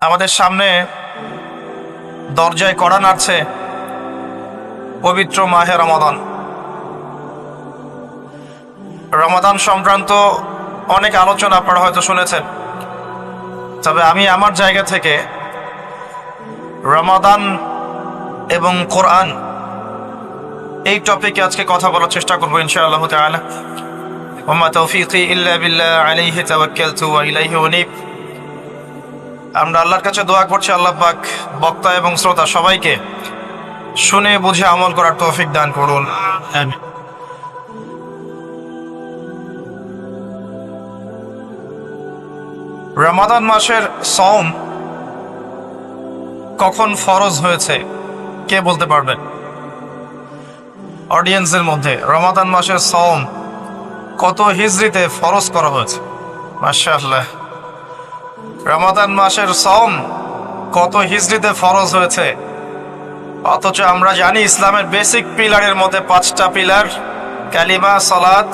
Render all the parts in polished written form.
আমাদের সামনে দরজায় কড়া নাড়ছে পবিত্র মাহে রমাদান। রমাদান সংক্রান্ত অনেক আলোচনা আপনারা হয়তো শুনেছেন, তবে আমি আমার জায়গা থেকে রমাদান এবং কোরআন এই টপিকে আজকে কথা বলার চেষ্টা করবো ইনশাআল্লাহ তাআলা। ওয়া তাওফীকি ইল্লা বিল্লাহ আলাইহি তাওয়াক্কালতু ওয়া ইলাইহি উনীব। আমরা আল্লাহর কাছে দোয়া করছি, আল্লাহ পাক বক্তা এবং শ্রোতা সবাইকে শুনে বুঝে আমল করার তৌফিক দান করুন। আমিন। রমাদান মাসের সওম কখন ফরজ হয়েছে কে বলতে পারবেন? অডিয়েন্সের মধ্যে রমাদান মাসের সওম কত হিজরিতে ফরজ করা হয়েছে? মাশাআল্লাহ। রমাদান মাসের সওম কত হিজরিতে ফরজ হয়েছে, অথচ আমরা জানি ইসলামের বেসিক পিলারের মধ্যে 5টা পিলার, কালিমা, সালাত,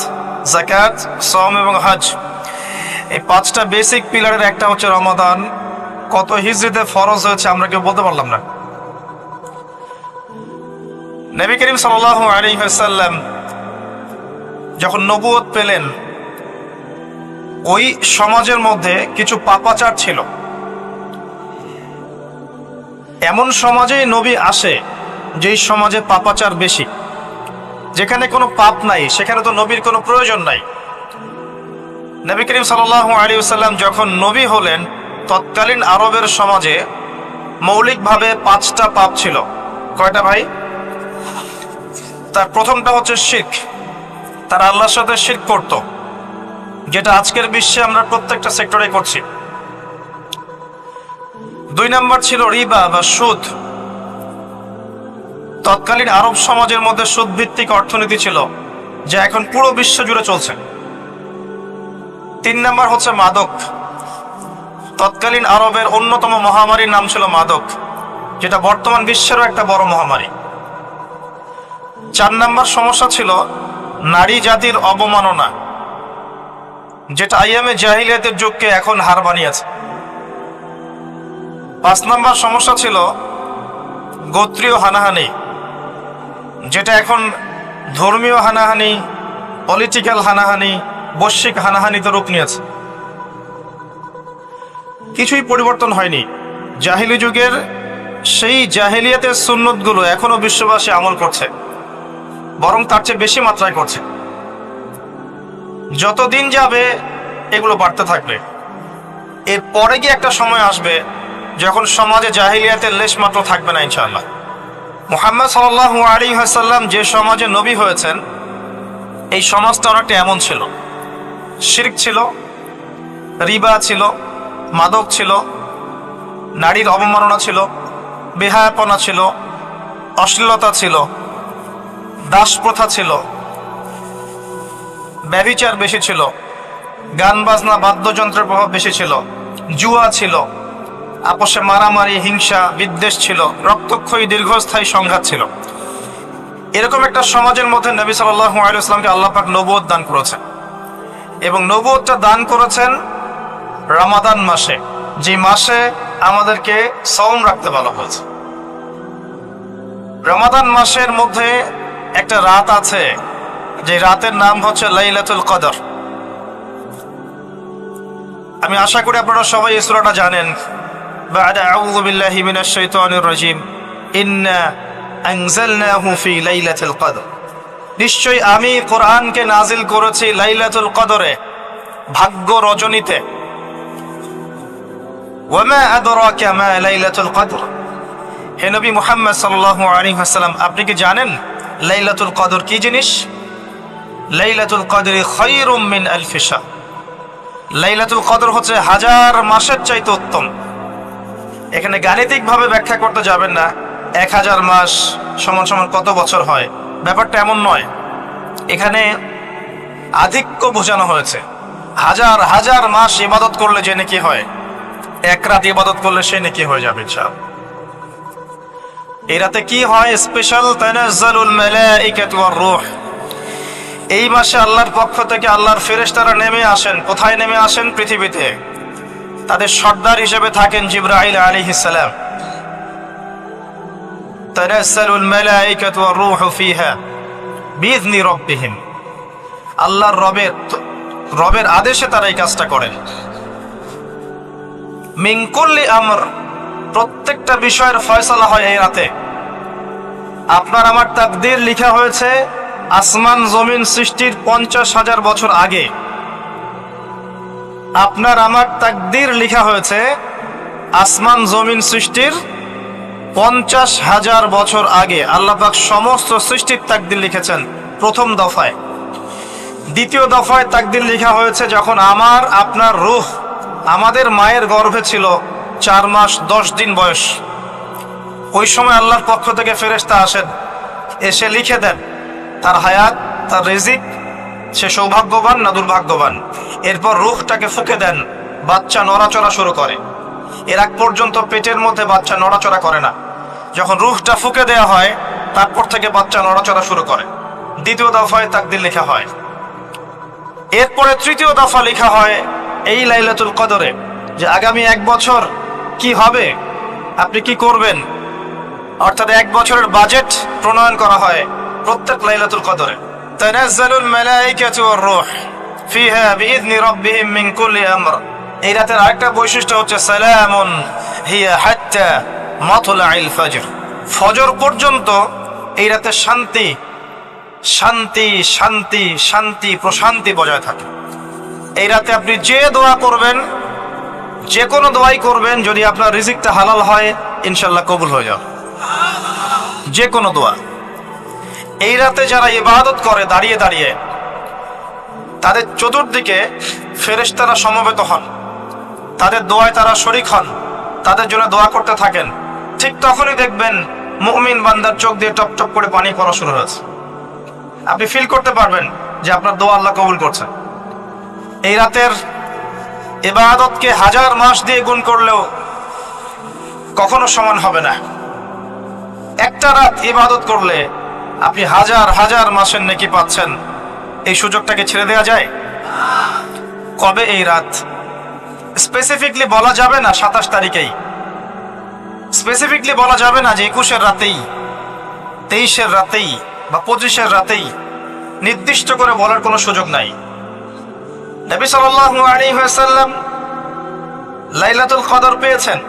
যাকাত, সওম এবং হজ। এই 5টা বেসিক পিলারের একটা হচ্ছে রমাদান। কত হিজরিতে ফরজ হয়েছে আমরা কেউ বলতে পারলাম না। নবী করিম সাল্লাল্লাহু আলাইহি ওয়াসাল্লাম যখন নবুয়ত পেলেন, ওই সমাজের মধ্যে কিছু পাপাচার ছিল। এমন সমাজেই নবী আসে যেই সমাজে পাপাচার বেশি। যেখানে কোনো পাপ নাই সেখানে তো নবীর কোনো প্রয়োজন নাই। নবী করিম সাল্লাল্লাহু আলাইহি ওয়াসাল্লাম যখন নবী হলেন, তৎকালীন আরবের সমাজে মৌলিকভাবে 5টা পাপ ছিল। কয়টা ভাই? তার প্রথমটা হচ্ছে শিরক। তারা আল্লাহর সাথে শিরক করত, যেটা আজকের বিশ্বে আমরা প্রত্যেকটা সেক্টরে করছি। 2 নাম্বার ছিল রিবা বা সুদ। তৎকালীন আরব সমাজের মধ্যে সুদ ভিত্তিক অর্থনীতি ছিল, যা এখন পুরো বিশ্ব জুড়ে চলছে। 3 নাম্বার হচ্ছে মাদক। তৎকালীন আরবের অন্যতম মহামারীর নাম ছিল মাদক, যেটা বর্তমান বিশ্বেরও একটা বড় মহামারী। 4 নাম্বার সমস্যা ছিল নারী জাতির অবমাননা, যেটা আইয়ামে জাহিলিয়াতের যুগকে এখন হার বানিয়েছে। 5 নাম্বার সমস্যা ছিল গোত্রীয় হানাহানি, যেটা এখন ধর্মীয় হানাহানি, পলিটিক্যাল হানাহানি, বৈশ্বিক হানাহানিতে রূপ নিয়েছে। কিছুই পরিবর্তন হয়নি। জাহিলি যুগের সেই জাহিলিয়াতের সুন্নতগুলো এখনো বিশ্ববাসী আমল করছে, বরং তার চেয়ে বেশি মাত্রায় করছে। যতদিন যাবে এগুলো বাড়তে থাকবে। এর পরে গিয়ে একটা সময় আসবে যখন সমাজে জাহিলিয়াতের লেশ মাত্র থাকবে না ইনশাআল্লাহ। মুহাম্মদ সাল্লাল্লাহু আলাইহি ওয়াসাল্লাম যে সমাজে নবী হয়েছেন, এই সমাজটা অনেকটা এমন ছিল। শিরক ছিল, রিবা ছিল, মাদক ছিল, নারীর অবমাননা ছিল, বেহায়াপনা ছিল, অশ্লীলতা ছিল, দাস প্রথা ছিল, ব্যভিচার বেশি ছিল, গান বাজনা বাদ্যযন্ত্রের প্রভাব বেশি ছিল, জুয়া ছিল, আপোষে মারামারি, হিংসা, বিদ্বেষ ছিল, রক্তক্ষয়ী দীর্ঘস্থায়ী সংঘাত ছিল। এরকম একটা সমাজের মধ্যে নবী সাল্লাল্লাহু আলাইহি ওয়াসাল্লামকে আল্লাহ পাক নবুয়ত দান করেছেন, এবং নবুয়তটা দান করেছেন রমাদান মাসে, যে মাসে আমাদেরকে সওম রাখতে বলা হয়েছে। রমাদান মাসের মধ্যে একটা রাত আছে, যে রাতের নাম হচ্ছে লাইলাতুল কদর। আমি আশা করি আপনারা সবাই এই সূরাটা জানেন। বা'দা আউযু বিল্লাহি মিনাশ শাইতানির রাজীম, ইন্না আনজালনাহু ফি লাইলাতুল কদর। নিশ্চয়ই আমি কোরআনকে নাজিল করেছি লাইলাতুল কদরে, ভাগ্য রজনীতে। ওয়া মা আদরাকা মা লাইলাতুল কদর। হে নবী মুহাম্মদ সাল্লাল্লাহু আলাইহি ওয়াসাল্লাম, আপনি কি জানেন লাইলাতুল কদর কি জিনিস? লাইলাতুল কদরি খায়রুম মিন আলফি শাহর। লাইলাতুল কদর হচ্ছে 1000 মাসের চাইতে উত্তম। এখানে গাণিতিকভাবে ব্যাখ্যা করতে যাবেন না 1000 মাস সমান সমান কত বছর হয়, ব্যাপারটা এমন নয়। এখানে আধিক্য বোঝানো হয়েছে। 1000 মাস ইবাদত করলে যে নেকি হয়, 1 রাত ইবাদত করলে সে নেকি হয়ে যাবে ইনশাআল্লাহ। এই রাতে কি হয়? স্পেশাল তানাজ্জালুল মালাইকাতু ওয়ার রূহ। এই মাসে আল্লাহর পক্ষ থেকে আল্লাহর ফেরেশতারা নেমে আসেন। কোথায় নেমে আসেন? পৃথিবীতে। তাদের সর্দার হিসেবে থাকেন জিবরাইল আলাইহিস সালাম। তানাজ্জালুল মালায়েকাতু ওয়ার রূহু ফিহা বিইذনি রাব্বিহিম, আল্লাহর রবের আদেশে তারা এই কাজটা করেন। মিন কুল্লি আমর, প্রত্যেকটা বিষয়ের ফয়সালা হয় এই রাতে। আপনার আমার তাকদীর লেখা হয়েছে আসমান জমিন সৃষ্টির 50,000 বছর আগে। আপনার আমার তাকদীর লেখা হয়েছে আসমান জমিন সৃষ্টির 50,000 বছর আগে। আল্লাহ পাক সমস্ত সৃষ্টির তাকদীর লিখেছেন প্রথম দফায়। দ্বিতীয় দফায় তাকদীর লেখা হয়েছে যখন আমার আপনার রূহ আমাদের মায়ের গর্ভে ছিল 4 মাস 10 দিন বয়স। ওই সময় আল্লাহর পক্ষ থেকে ফেরেশতা আসেন, এসে লিখে দেন তার হায়াত, তার রিজিক, সে সৌভাগ্যবান না দুর্ভাগ্যবান। এরপর রূহটাকে ফুঁকে দেন, বাচ্চা নড়াচড়া শুরু করে। এর আগ পর্যন্ত পেটের মধ্যে বাচ্চা নড়াচড়া করে না। যখন রূহটা ফুঁকে দেওয়া হয় তারপর থেকে বাচ্চা নড়াচড়া শুরু করে। দ্বিতীয় দফায় তাকদীর লেখা হয়। এরপরে তৃতীয় দফা লেখা হয় এই লাইলাতুল কদরে, যে আগামী 1 বছর কি হবে, আপনি কি করবেন, অর্থাৎ 1 বছরের বাজেট প্রণয়ন করা হয় প্রত্যেক লাইলাতুল কদরে। তানাজ্জালুল মালায়েকাতু ওয়ার রূহ ফিহা বিইذনি রাব্বিহিম মিন কুল্লি আমর। এই রাতের আরেকটা বৈশিষ্ট্য হচ্ছে সালামুন হিয়া হাত্তা মাতলাইল ফজর, ফজর পর্যন্ত এই রাতে শান্তি শান্তি শান্তি শান্তি প্রশান্তি বজায় থাকে। এই রাতে আপনি যে দোয়া করবেন, যে কোনো দোয়াই করবেন, যদি আপনার রিজিকটা হালাল হয় ইনশাল্লাহ কবুল হয়ে যাবে যে কোনো দোয়া। এই রাতে যারা ইবাদত করে দাঁড়িয়ে দাঁড়িয়ে, তাদের চতুর্দিকে ফেরেশতারা সমবেত হন, তাদের দোয়ায় তারা শরীক হন, তাদের জন্য দোয়া করতে থাকেন। ঠিক তখনই দেখবেন মুমিন বান্দার চোখ দিয়ে টপ টপ করে পানি পড়া শুরু হয়েছে। আপনি ফিল করতে পারবেন যে আপনার দোয়া আল্লাহ কবুল করছেন। এই রাতের ইবাদতকে 1000 মাস দিয়ে গুণ করলেও কখনো সমান হবে না। একটা রাত ইবাদত করলে আপনি 1000 মাসের নেকি পাচ্ছেন। এই সুযোগটাকে ছেড়ে দেওয়া যায়? কবে এই রাত স্পেসিফিকলি বলা যাবে না, 27 তারিখেই স্পেসিফিকলি বলা যাবে না যে 21-এর রাতেই, 23-এর রাতেই বা 25-এর রাতেই, নির্দিষ্ট করে বলার কোনো সুযোগ নাই। নবী সাল্লাল্লাহু আলাইহি ওয়াসাল্লাম লাইলাতুল কদর পেয়েছেন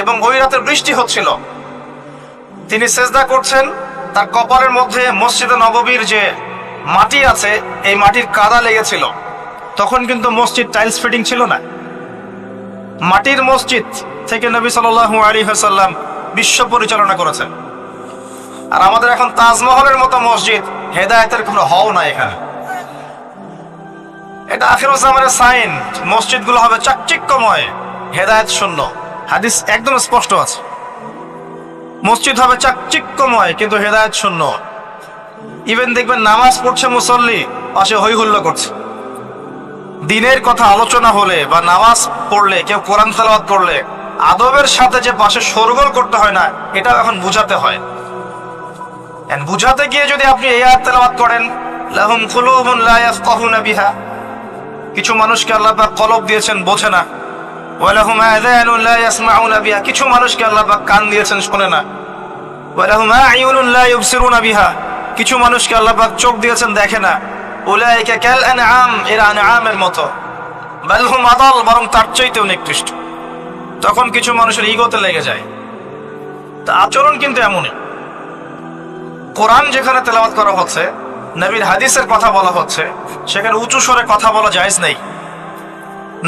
এবং ওই রাতে বৃষ্টি হচ্ছিল। তিনি সেজদা করছেন, তার কপালের মধ্যে মসজিদে নববীর যে মাটি আছে এই মাটির কাদা লেগেছিল। তখন কিন্তু মসজিদ টাইলস ফিটিং ছিল না, মাটির মসজিদ থেকে নবী সাল্লাল্লাহু আলাইহি ওয়াসাল্লাম বিশ্ব পরিচালনা করেছেন। আর আমাদের এখন তাজমহলের মতো মসজিদ, হেদায়েতের কোনো হও না এখানে। এটা আখিরুজ জামানের সাইন, মসজিদগুলো হবে চাকচিক্যময়, হেদায়েত শূন্য। হাদিস একদম স্পষ্ট আছে, মসজিদ হবে চাকচিক্যময় কিন্তু হেদায়েত শূন্য। ইভেন দেখবেন নামাজ পড়ছে মুসল্লি, পাশে হই হুল্লো করছে। দিনের কথা আলোচনা হলে বা নামাজ পড়লে, কেউ কোরআন তেলাওয়াত করলে আদবের সাথে যে পাশে শোরগোল করতে হয় না, এটা এখন বুঝাতে হয়। বুঝাতে গিয়ে যদি আপনি এই আয়াত তেলাওয়াত করেন, লাহুম কুলুবুন লা ইয়াফকাহুনা বিহা, কিছু মানুষকে আল্লাহ পাক কলব দিয়েছেন বোঝে না। ওয়া লাহুম আযানুন লা ইয়াসমাউনা বিহা, কিছু মানুষকে আল্লাহ পাক কান দিয়েছেন শোনে না। ওয়া লাহুম আ'য়ুনুন লা ইউবসিরুনা বিহা, কিছু মানুষকে আল্লাহ পাক চোখ দিয়েছেন দেখে না। উলাইকা কাল আনআম, এরা আনআমের মতো। বাল হুম আদাল, বরং তার চাইতেও নিকৃষ্ট। তখন কিছু মানুষের ইগোতে লেগে যায়। তা আচরণ কিন্তু এমনই। কোরআন যেখানে তেলাওয়াত করা হচ্ছে, নবীর হাদিসের কথা বলা হচ্ছে, সেখানে উঁচু স্বরে কথা বলা জায়েজ নেই।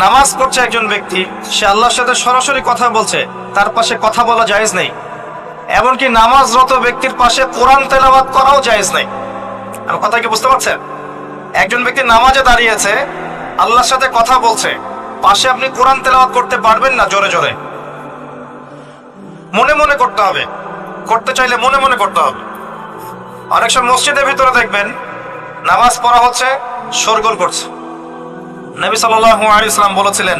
নামাজ পড়ছে একজন ব্যক্তি, সে আল্লাহর সাথে সরাসরি কথা বলছে, তার পাশে কথা বলা জায়েজ নেই। এমনকি নামাজরত ব্যক্তির পাশে কোরআন তেলাওয়াত করাও জায়েজ নেই। আমার কথা কি বুঝতে পারছেন? একজন ব্যক্তি নামাজে দাঁড়িয়েছে, আল্লাহর সাথে কথা বলছে, পাশে আপনি কোরআন তেলাওয়াত করতে পারবেন না জোরে জোরে। মনে মনে করতে হবে, করতে চাইলে মনে মনে করতে হবে। অনেক সময় মসজিদের ভিতরে দেখবেন নামাজ পড়া হচ্ছে, শোরগোল করছে। নবী সাল্লাল্লাহু আলাইহি ওয়াসাল্লাম বলেছিলেন,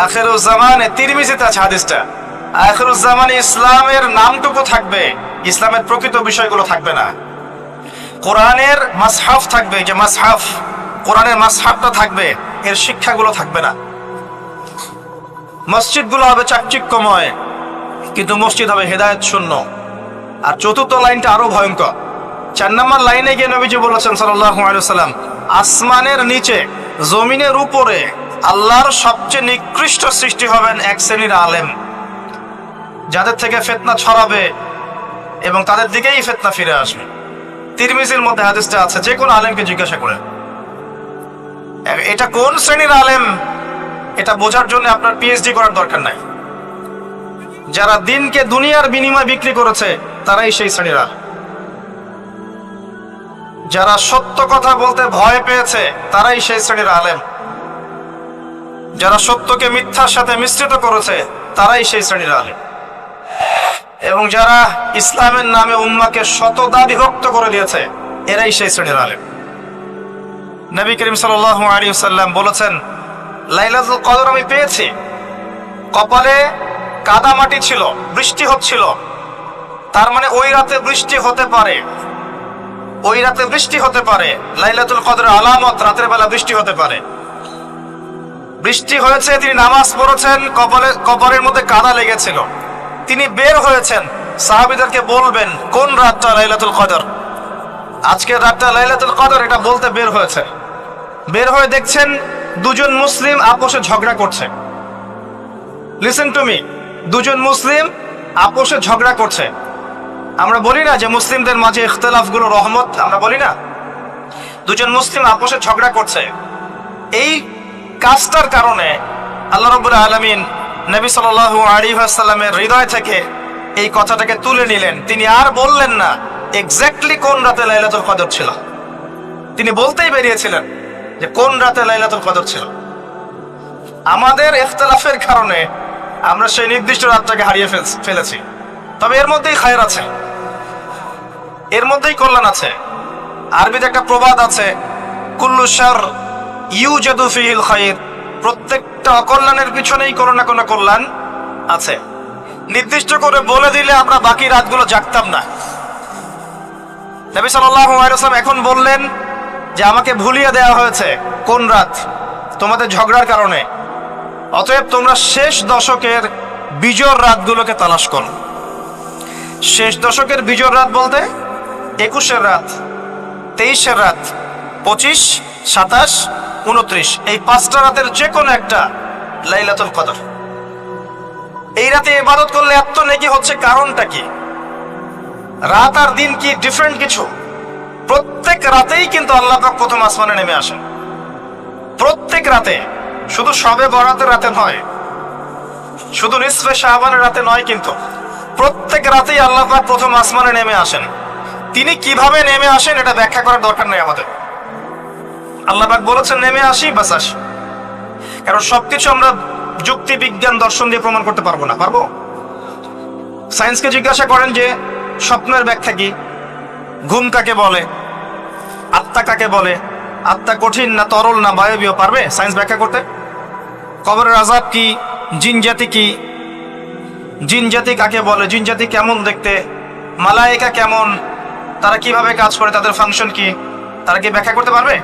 আখিরুজ জামানে, তিরমিজিতে আছে হাদিসটা, আখিরুজ জামানে ইসলামের নামটুকু থাকবে, ইসলামের প্রকৃত বিষয়গুলো থাকবে না। কোরআনের মাসহাফ থাকবে, যে মাসহাফ, কোরআনের মাসহাফটা থাকবে, এর শিক্ষাগুলো থাকবে না। মসজিদগুলো হবে চাকচিক্যময়, কিন্তু মসজিদ হবে হেদায়েত শূন্য। আর চতুর্থ লাইনটা আরো ভয়ঙ্কর। 4 নম্বর লাইনে গিয়ে নবীজি বলেছেন সাল্লাল্লাহু আলাইহি ওয়াসাল্লাম, আসমানের নিচে জমিনের উপরে আল্লাহর সবচেয়ে নিকৃষ্ট সৃষ্টি হবেন এক শ্রেণীর আলেম, যাদের থেকে ফিতনা ছড়াবে এবং তাদের দিকেই ফিতনা ফিরে আসবে। তিরমিজির মধ্যে হাদিসটা আছে, যে কোনো আলেমকে জিজ্ঞাসা করে এটা কোন শ্রেণীর আলেম, এটা বোঝার জন্য আপনার পিএইচডি করার দরকার নাই। যারা দিনকে দুনিয়ার বিনিময়ে বিক্রি করেছে তারাই সেই শ্রেণীর আলেম। যারা সত্য কথা বলতে ভয় পেয়েছে তারাই সেই শ্রেণীর আলেম। যারা সত্যকে মিথ্যার সাথে মিশ্রিত করেছে তারাই সেই শ্রেণীর আলেম। এবং যারা ইসলামের নামে উম্মাকে শতদা বিভক্ত করে দিয়েছে এরাই সেই শ্রেণীর আলেম। নবী করিম সাল্লাল্লাহু আলাইহি ওয়াসাল্লাম বলেছেন, লাইলাতুল কদর আমি পেয়েছি, কপালে কাদা মাটি ছিল, বৃষ্টি হচ্ছিল, তার মানে ওই রাতে বৃষ্টি হতে পারে, ওই রাতে বৃষ্টি হতে পারে। লাইলাতুল কদরের আলামত রাতের বেলা বৃষ্টি হতে পারে। বৃষ্টি হয়েছে, তিনি নামাজ পড়েছেন, কপালের মধ্যে কাদা লেগেছিল, তিনি বের হয়েছেন, সাহাবীদেরকে বলবেন কোন রাতটা লাইলাতুল কদর, আজকের রাতটা লাইলাতুল কদর, এটা বলতে বের হয়েছে। বের হয়ে দেখছেন দুজন মুসলিম আপোষে ঝগড়া করছে। লিসেন টু মি, দুজন মুসলিম আপোষে ঝগড়া করছে। আমরা বলি না যে মুসলিমদের মাঝে ইখতিলাফগুলো রহমত, আমরা বলি না? দুজন মুসলিম আপোষে ঝগড়া করছে, এই কাজটার কারণে আল্লাহ রাব্বুল আলামিন নবী সাল্লাল্লাহু আলাইহি ওয়াসাল্লামের হৃদয় থেকে এই কথাটাকে তুলে নিলেন। তিনি আর বললেন না এক্স্যাক্টলি কোন রাতে লাইলাতুল কদর ছিল, তিনি বলতেই বেরিয়েছিলেন যে কোন রাতে লাইলাতুল কদর ছিল। আমাদের ইখতিলাফের কারণে আমরা সেই নির্দিষ্ট রাতটাকে হারিয়ে ফেলেছি। তবে এর মধ্যেই খায়র আছে, এর মধ্যেই কল্যাণ আছে। আরবিতে একটা প্রবাদ আছে, কুল্লু শার ইউজাদু ফিহিল খায়র, প্রত্যেকটা অকল্যাণের পিছনেই কোনো না কোনো কল্যাণ আছে। নির্দিষ্ট করে বলে দিলে আমরা বাকি রাতগুলো জাগতাম না। নবী সাল্লাল্লাহু আলাইহি ওয়াসাল্লাম এখন বললেন যে আমাকে ভুলিয়ে দেওয়া হয়েছে কোন রাত, তোমাদের ঝগড়ার কারণে। অতএব তোমরা শেষ দশকের বিজোড় রাতগুলোকে তালাশ করো। শেষ দশকের বিজোড় রাত বলতে 21-এর রাত, 23-এর রাত, 25, 27, 29, এই 5টা রাতের যে কোনো একটা লাইলাতুল কদর। এই রাতে ইবাদত করলে এত নেকি হচ্ছে, কারণটা কি? রাত আর দিন কি ডিফারেন্ট কিছু? প্রত্যেক রাতেই কিন্তু আল্লাহ পাক প্রথম আসমানে নেমে আসেন, প্রত্যেক রাতে, শুধু শবে বরাতের রাতে নয়, শুধু নিসফে শাবানের রাতে নয়, কিন্তু প্রত্যেক রাতেই আল্লাহ পাক প্রথম আসমানে নেমে আসেন। তিনি কিভাবে নেমে আসেন এটা ব্যাখ্যা করার দরকার নেই আমাদের। আল্লাহ পাক বলেছেন নেমে আসি, বাস আসি। কারণ সবকিছু আমরা যুক্তি, বিজ্ঞান, দর্শন দিয়ে প্রমাণ করতে পারবো না। পারবো? সায়েন্সকে জিজ্ঞাসা করেন যে স্বপ্নের ব্যাখ্যা কি, ঘুম কাকে বলে, আত্মা কাকে বলে, আত্মা কঠিন না তরল না বায়বীয়, পারবে সায়েন্স ব্যাখ্যা করতে? কবরের আযাব কি, জিন জাতি কি, জিন জাতি কাকে বলে, জিন জাতি কেমন দেখতে, মালায়েকা কেমন, তারা কিভাবে কাজ করে, তাদের ফাংশন কি, তারা কি ব্যাখ্যা করতে পারবে?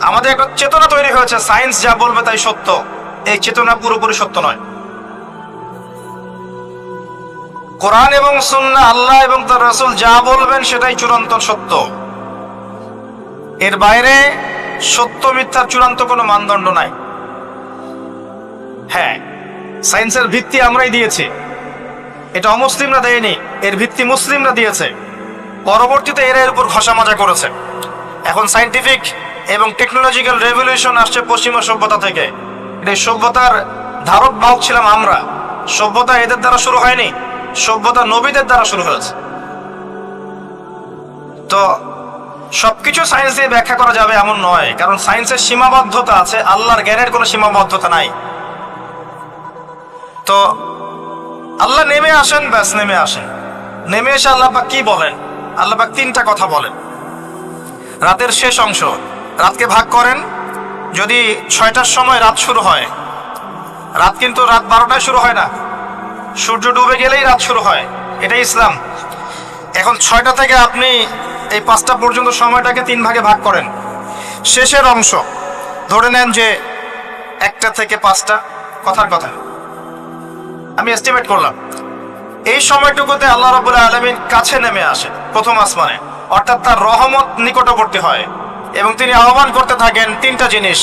আমাদের একটা চেতনা তৈরি হয়েছে, সায়েন্স যা বলবে তাই সত্য। এই চেতনা পুরোপুরি সত্য নয়। কোরআন এবং সুন্নাহ, আল্লাহ এবং তার রাসূল যা বলবেন সেটাই চূড়ান্ত সত্য। এর বাইরে সত্য মিথ্যার চূড়ান্ত কোনো মানদণ্ড নাই। হ্যাঁ, সায়েন্সের ভিত্তি আমরাই দিয়েছি, এটা অমুসলিমরা দেয়নি, এর ভিত্তি মুসলিমরা দিয়েছে। পরবর্তীতে এরা এর উপর ঘষা মাজা করেছে। এখন সায়েন্টিফিক এবং টেকনোলজিক্যাল রেভলিউশন আসছে পশ্চিমা সভ্যতা থেকে। এই সভ্যতার ধারক বাহক ছিলাম আমরা। সভ্যতা এদের দ্বারা শুরু হয়নি, সভ্যতা নবীদের দ্বারা শুরু হয়েছে। তো সবকিছু সায়েন্স দিয়ে ব্যাখ্যা করা যাবে এমন নয়, কারণ সায়েন্সের সীমাবদ্ধতা আছে, আল্লাহর জ্ঞানের কোনো সীমাবদ্ধতা নাই। তো আল্লাহ নেমে আসেন, ব্যাস নেমে আসেন। নেমে এসে আল্লাহ পাক কি বলেন? আল্লাহ পাক 3টা কথা বলেন। রাতের শেষ অংশ, রাতকে ভাগ করেন। যদি 6টার সময় রাত শুরু হয়, রাত কিন্তু রাত 12টায় শুরু হয় না, সূর্য ডুবে গেলেই রাত শুরু হয়, এটাই ইসলাম। এখন 6টা থেকে আপনি এই 5টা পর্যন্ত সময়টাকে 3 ভাগে ভাগ করেন। শেষের অংশ ধরে নেন যে 1টা থেকে 5টা, কথার কথা আমি এস্টিমেট করলাম এই সময়টুকুতে আল্লাহ রাব্বুল আলামিন কাছে নেমে আসে প্রথম আসমানে, অর্থাৎ তার রহমত নিকটবর্তী হয় এবং তিনি আহ্বান করতে থাকেন তিনটা জিনিস।